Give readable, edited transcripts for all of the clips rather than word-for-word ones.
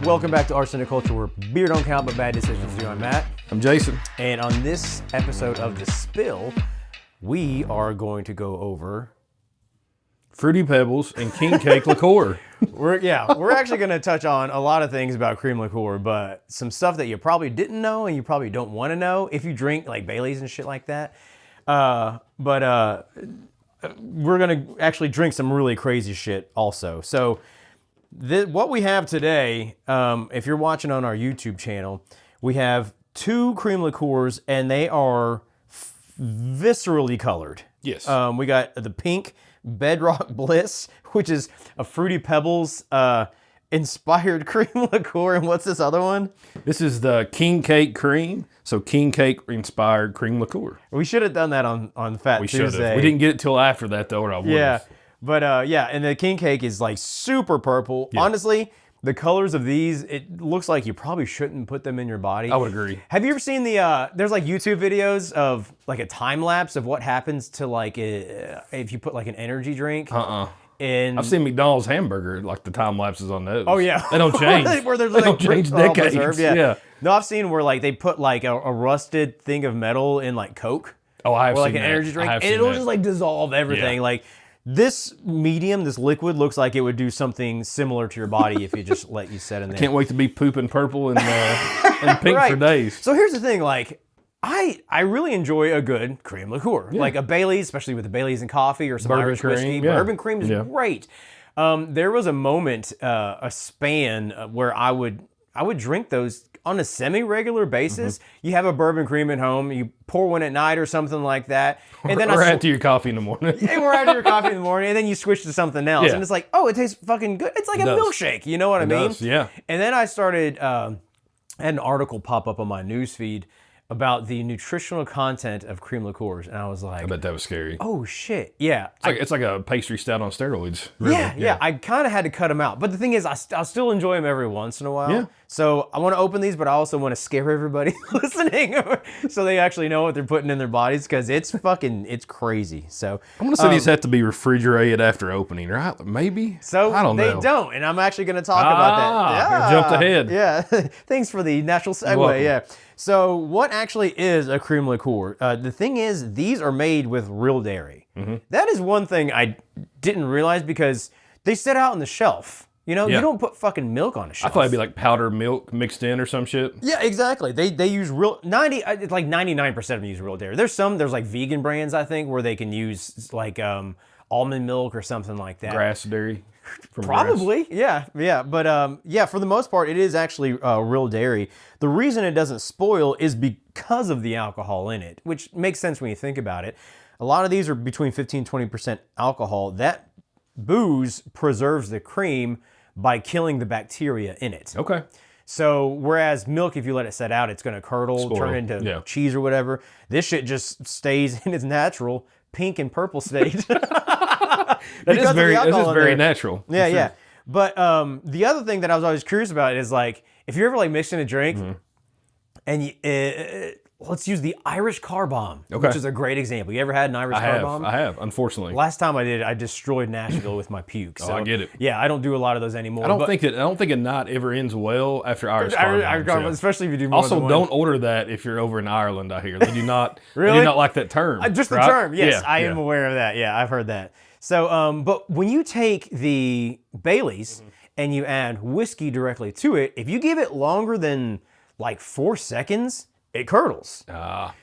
Welcome back to Arsenic Culture, where beer don't count but bad decisions do. I'm Matt. I'm Jason. And on this episode of The Spill, we are going to go over Fruity Pebbles and King Cake Liqueur. We're actually going to touch on a lot of things about cream liqueur, but some stuff that you probably didn't know and you probably don't want to know if you drink like Baileys and shit like that. We're going to actually drink some really crazy shit also. So what we have today, if you're watching on our YouTube channel, we have two cream liqueurs and they are viscerally colored. Yes. We got the pink Bedrock Bliss, which is a Fruity Pebbles inspired cream liqueur. And what's this other one? This is the King Cake Cream. So King Cake inspired cream liqueur. We should have done that on Fat We Tuesday. should have. We didn't get it till after that though, or I would Yeah. have. But and the King Cake is like super purple. Yeah. Honestly, the colors of these, it looks like you probably shouldn't put them in your body. I would agree. Have you ever seen there's like YouTube videos of like a time lapse of what happens to like if you put like an energy drink? And I've seen McDonald's hamburger, like the time lapses on those. Oh yeah. They don't change. Where they're they like don't change decades. Yeah. No, I've seen where like they put like a rusted thing of metal in like Coke. Oh, I have or like seen an that. energy drink. And seen it'll that. just like dissolve everything. Yeah. Like this liquid looks like it would do something similar to your body if you just let you set in there. Can't wait to be pooping purple and pink Right. for days. So here's the thing, like I really enjoy a good cream liqueur. Yeah. Like a Baileys, especially with the Baileys and coffee or some Bourbon Irish cream, whiskey. yeah. Bourbon cream is great. There was a moment, a span where I would drink those on a semi-regular basis. You have a bourbon cream at home, you pour one at night or something like that. And then after your coffee in the morning. Yeah, we're after your coffee in the morning, and then you switch to something else. Yeah. And it's like, oh, it tastes fucking good. It's like a milkshake, you know what I mean? Does, yeah. And then I started, I had an article pop up on my newsfeed about the nutritional content of cream liqueurs, and I was like, I bet that was scary. oh shit, yeah. It's like a pastry stout on steroids. Really. Yeah. I kind of had to cut them out, but the thing is, I still enjoy them every once in a while. Yeah. So I want to open these, but I also want to scare everybody listening, so they actually know what they're putting in their bodies, because it's crazy. So I want to say these have to be refrigerated after opening, right? Maybe. So I don't know. They don't, and I'm actually going to talk about that. Yeah, jumped ahead. Yeah, thanks for the natural segue. Welcome. Yeah. So what actually is a cream liqueur? The thing is, these are made with real dairy. That is one thing I didn't realize, because they sit out on the shelf. You know, you don't put fucking milk on a shelf. I thought it'd be like powdered milk mixed in or some shit. Yeah, exactly. They use real it's like 99% of them use real dairy. There's like vegan brands, I think, where they can use like almond milk or something like that. Grass dairy. Probably, yeah. But for the most part, it is actually real dairy. The reason it doesn't spoil is because of the alcohol in it, which makes sense when you think about it. A lot of these are between 15-20% alcohol. That booze preserves the cream by killing the bacteria in it. Okay. So whereas milk, if you let it set out, it's going to curdle, turn into cheese or whatever. This shit just stays in its natural pink and purple state. That is very natural. Yeah, sure. Yeah. But the other thing that I was always curious about is like, if you're ever like mixing a drink, and let's use the Irish car bomb, which is a great example. You ever had an Irish car bomb? I have, unfortunately. Last time I did, I destroyed Nashville with my puke. So, I get it. Yeah, I don't do a lot of those anymore. I don't think a night ever ends well after Irish car bomb. Especially if you do more Also, than don't order that if you're over in Ireland. I hear they do not. Really? They do not like that term. Just the term. Yes, I am aware of that. Yeah, I've heard that. So, but when you take the Baileys and you add whiskey directly to it, if you give it longer than like 4 seconds, it curdles. Have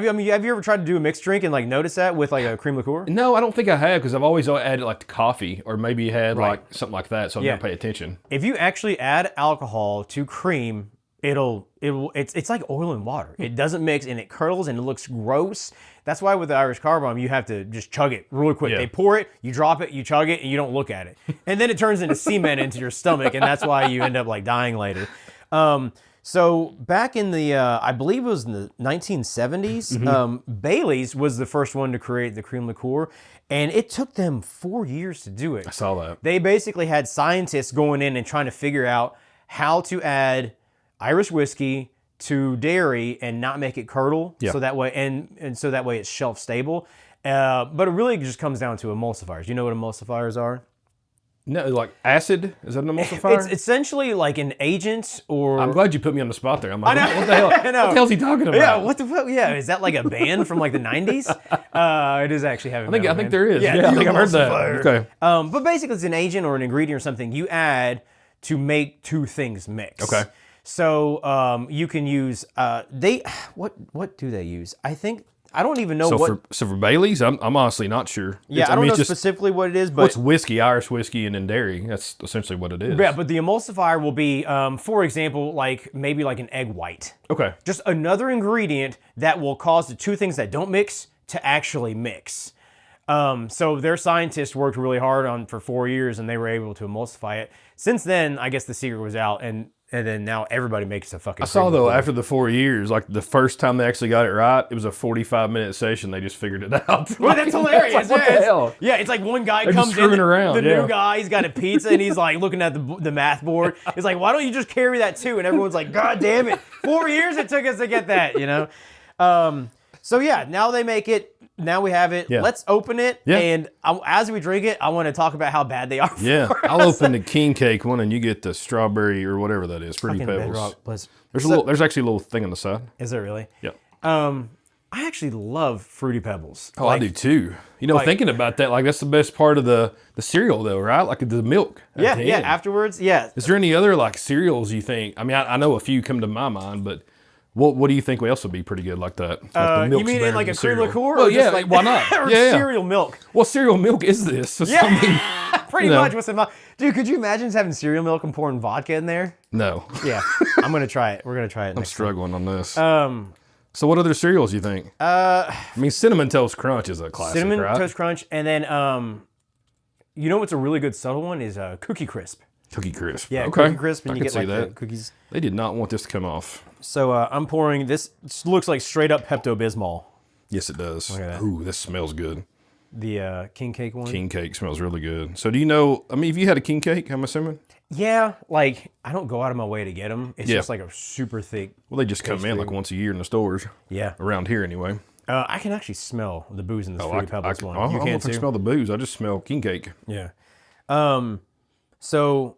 you ever tried to do a mixed drink and like notice that with like a cream liqueur? No, I don't think I have, because I've always added like to coffee or maybe had like something like that, so I never pay attention. If you actually add alcohol to cream, it's like oil and water. It doesn't mix and it curdles and it looks gross. That's why with the Irish car bomb, you have to just chug it really quick. Yeah. They pour it, you drop it, you chug it, and you don't look at it. And then it turns into cement into your stomach, and that's why you end up like dying later. So back in the, I believe it was in the 1970s, Baileys was the first one to create the cream liqueur, and it took them 4 years to do it. I saw that. They basically had scientists going in and trying to figure out how to add Irish whiskey to dairy and not make it curdle, so that way and so that way it's shelf stable. But it really just comes down to emulsifiers. You know what emulsifiers are? No, like acid? Is that an emulsifier? It's essentially like an agent or... I'm glad you put me on the spot there. I'm like, what the hell? I know. What the hell's he talking about? Yeah, what the fuck? Yeah, is that like a band from like the 90s? It is actually having I think there is. Yeah, I think I've heard that. Okay. But basically it's an agent or an ingredient or something you add to make two things mix. Okay. So you can use, what do they use? I don't even know For Bailey's, I'm honestly not sure. Yeah, I don't know specifically what it is, but... it's whiskey, Irish whiskey, and then dairy. That's essentially what it is. Yeah, but the emulsifier will be, for example, like maybe like an egg white. Okay. Just another ingredient that will cause the two things that don't mix to actually mix. So their scientists worked really hard for 4 years, and they were able to emulsify it. Since then, I guess the secret was out, and then now everybody makes a fucking... I saw, though, after the 4 years, like the first time they actually got it right, it was a 45-minute session. They just figured it out. Well, that's hilarious. Like, what the hell? Yeah, it's like one guy They're comes just screwing in, around, the new guy, he's got a pizza, and he's like looking at the math board. He's like, why don't you just carry that too? And everyone's like, God damn it. 4 years it took us to get that, you know? So yeah, now they make it. Now we have it. Yeah. Let's open it, and as we drink it, I want to talk about how bad they are for I'll open the king cake one, and you get the strawberry or whatever that is. Fruity Pebbles. Bedrock Bliss. There's actually a little thing on the side. Is there really? Yeah. I actually love Fruity Pebbles. Oh, I do too. You know, thinking about that, like that's the best part of the cereal, though, right? Like the milk. Yeah. Afterwards, yeah. Is there any other like cereals you think? I mean, I know a few come to my mind, but. What do you think else would be pretty good like that? Like the you mean in like a cream liqueur? Well, yeah, like, why not? Or cereal milk? Well, cereal milk is this. So pretty much. Dude, could you imagine just having cereal milk and pouring vodka in there? No. Yeah, I'm going to try it. We're going to try it I'm next struggling time. on this. So what other cereals do you think? I mean, Cinnamon Toast Crunch is a classic, Cinnamon right? Toast Crunch, and then you know what's a really good subtle one is Cookie Crisp. Cookie Crisp. Yeah, Cookie Crisp, and you get like the cookies. They did not want this to come off. So I'm pouring this. Looks like straight up Pepto-Bismol. Yes, it does. Look at that. Ooh, this smells good. The king cake one. King cake smells really good. So do you know? I mean, have you had a king cake? I'm assuming. Yeah, like I don't go out of my way to get them. It's just like a super thick. Well, they just come in like once a year in the stores. Yeah. Around here, anyway. I can actually smell the booze in this Fruity Pebbles one. You can't smell the booze. I just smell king cake. Yeah. So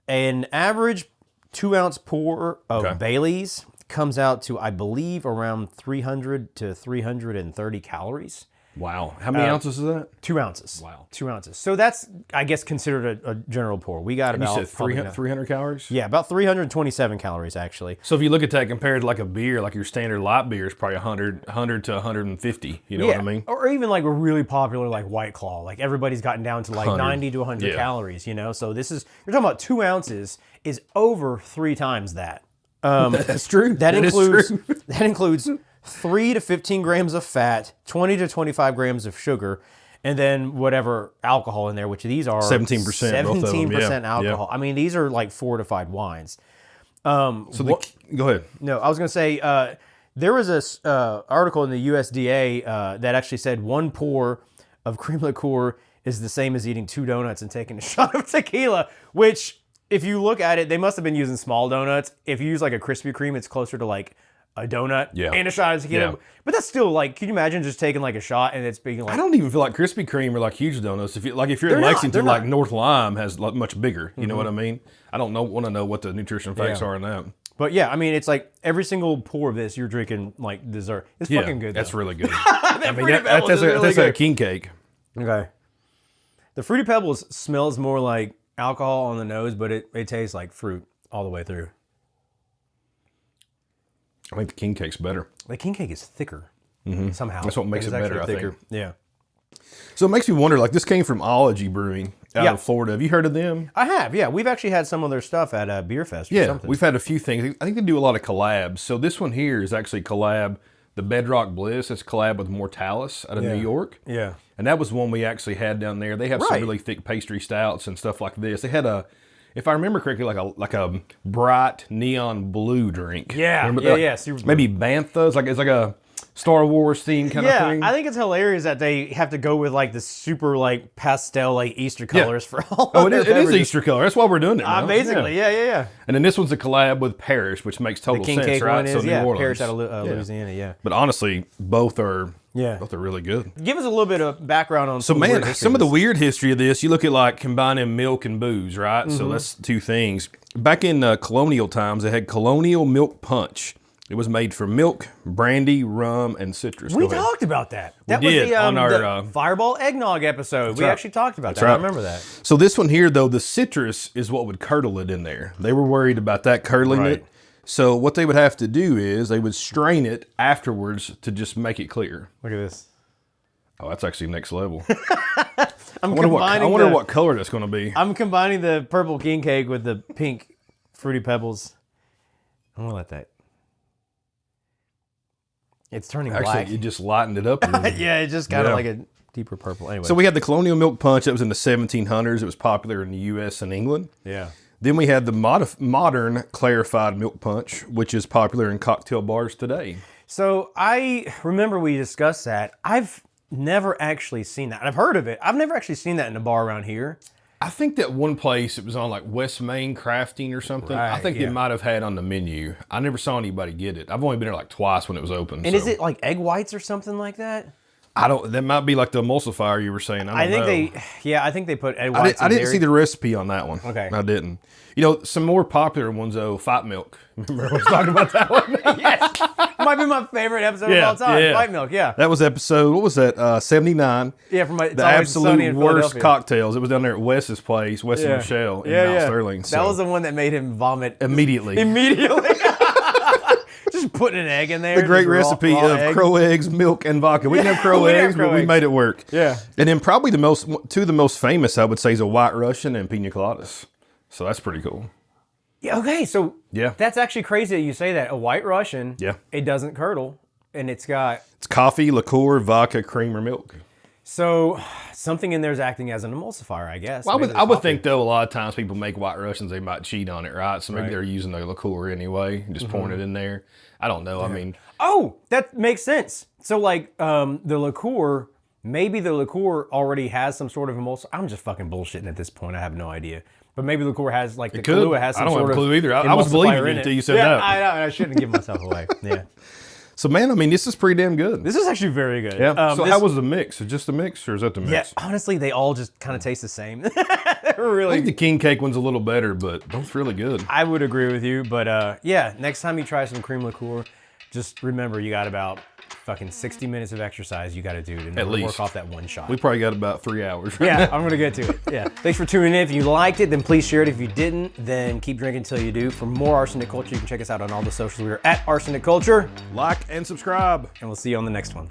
an average 2-ounce pour of Bailey's comes out to, I believe, around 300 to 330 calories. Wow. How many ounces is that? 2 ounces. Wow. 2 ounces. So that's, I guess, considered a general pour. We got about... You said 300 calories? Yeah, about 327 calories, actually. So if you look at that compared to like a beer, like your standard light beer is probably 100 to 150. You know what I mean? Or even like a really popular like White Claw. Like everybody's gotten down to like 90 to 100 calories, you know? So this is... You're talking about 2 ounces is over 3 times that. That's true. That includes 3 to 15 grams of fat, 20 to 25 grams of sugar, and then whatever alcohol in there, which these are 17%. 17% alcohol. I mean, these are like fortified wines. Go ahead. No, I was going to say there was this article in the USDA that actually said 1 pour of cream liqueur is the same as eating 2 donuts and taking a shot of tequila, which... If you look at it, they must have been using small donuts. If you use like a Krispy Kreme, it's closer to like a donut and a shot of tequila. Yeah. But that's still like, can you imagine just taking like a shot and it's being like... I don't even feel like Krispy Kreme are like huge donuts. If you're in Lexington, like North Lime has much bigger. You know what I mean? I don't want to know what the nutrition facts are in that. But yeah, I mean, it's like every single pour of this, you're drinking like dessert. It's fucking good. That's really good. That's a king cake. Okay. The Fruity Pebbles smells more like alcohol on the nose, but it tastes like fruit all the way through. I think the king cake's better. The king cake is thicker somehow. That's what makes it better, I think. Yeah. So it makes me wonder, like this came from Ology Brewing out of Florida. Have you heard of them? I have, yeah. We've actually had some of their stuff at Beer Fest or something. We've had a few things. I think they do a lot of collabs. So this one here is actually the Bedrock Bliss. It's collab with Mortalis out of New York. Yeah. And that was one we actually had down there. They have some really thick pastry stouts and stuff like this. They had if I remember correctly, like a bright neon blue drink. Yeah, super maybe Bantha. It's like a Star Wars theme kind of thing. I think it's hilarious that they have to go with like the super like pastel like Easter colors for all. Oh, it is Easter color. That's why we're doing it. Basically, yeah. And then this one's a collab with Parrish, which makes total sense, right? One is, Parrish out of Louisiana, yeah. But honestly, both are Yeah. I thought they're really good. Give us a little bit of background on So, man, some of the weird history of this, you look at like combining milk and booze, right? Mm-hmm. So that's two things. Back in colonial times, they had colonial milk punch. It was made from milk, brandy, rum, and citrus. We talked about that. That did was the, on our the Fireball Eggnog episode. We right. actually talked about that. right. I remember that. So this one here, though, the citrus is what would curdle it in there. They were worried about that curdling Right. it. So what they would have to do is they would strain it afterwards to just make it clear. Look at this. Oh, that's actually next level. I wonder what color that's going to be. I'm combining the purple king cake with the pink fruity pebbles. I'm going to let that. It's turning black. Actually, you just lightened it up. Yeah, it's just kind of like a deeper purple. Anyway. So we had the colonial milk punch that was in the 1700s. It was popular in the U.S. and England. Yeah. Then we had the modern clarified milk punch, which is popular in cocktail bars today. So I remember we discussed that. I've never actually seen that. I've heard of it. I've never actually seen that in a bar around here. I think that one place, it was on like West Main Crafting or something. Right, I think they might have had on the menu. I never saw anybody get it. I've only been there like twice when it was open. And is it like egg whites or something like that? That might be like the emulsifier you were saying. I think they put egg whites. I didn't see the recipe on that one. Okay. I didn't. You know, some more popular ones though, Fight Milk. Remember I was talking about that one? Yes. Might be my favorite episode of all time. Yeah. Fight Milk, yeah. That was episode, what was that, 79. Yeah, from the absolute worst cocktails. It was down there at Wes's place, Wes and Michelle in Mount Sterling. That was the one that made him vomit immediately. Just putting an egg in there. The great recipe of crow eggs, milk, and vodka. We didn't have crow eggs, but we made it work. Yeah. And then probably two of the most famous, I would say, is a White Russian and Pina Coladas. So that's pretty cool. Yeah, okay, so yeah, that's actually crazy that you say that. A White Russian, yeah, it doesn't curdle, and it's coffee, liqueur, vodka, cream, or milk. So something in there is acting as an emulsifier, I guess. Well, I would think, though, a lot of times people make White Russians, they might cheat on it, right? So maybe they're using the liqueur anyway, just pouring it in there. I don't know. I mean... Oh, that makes sense. So, like, the liqueur, maybe the liqueur already has some sort of emulsifier. I'm just fucking bullshitting at this point. I have no idea. But maybe the liqueur has, like, the Kahlua has some sort of... I don't have a clue either. I was believing you until you said that. I shouldn't give myself away. Yeah. So, man, I mean, this is pretty damn good. This is actually very good. Yeah. So how was the mix? Is it just a mix, or is that the mix? Yeah, honestly, they all just kind of taste the same. Really. I think the king cake one's a little better, but both really good. I would agree with you, but yeah, next time you try some cream liqueur, just remember you got about fucking 60 minutes of exercise you got to do to work off that one shot. We probably got about 3 hours. Yeah, I'm going to get to it. Yeah. Thanks for tuning in. If you liked it, then please share it. If you didn't, then keep drinking until you do. For more Arsenic Culture, you can check us out on all the socials. We are at Arsenic Culture. Like and subscribe. And we'll see you on the next one.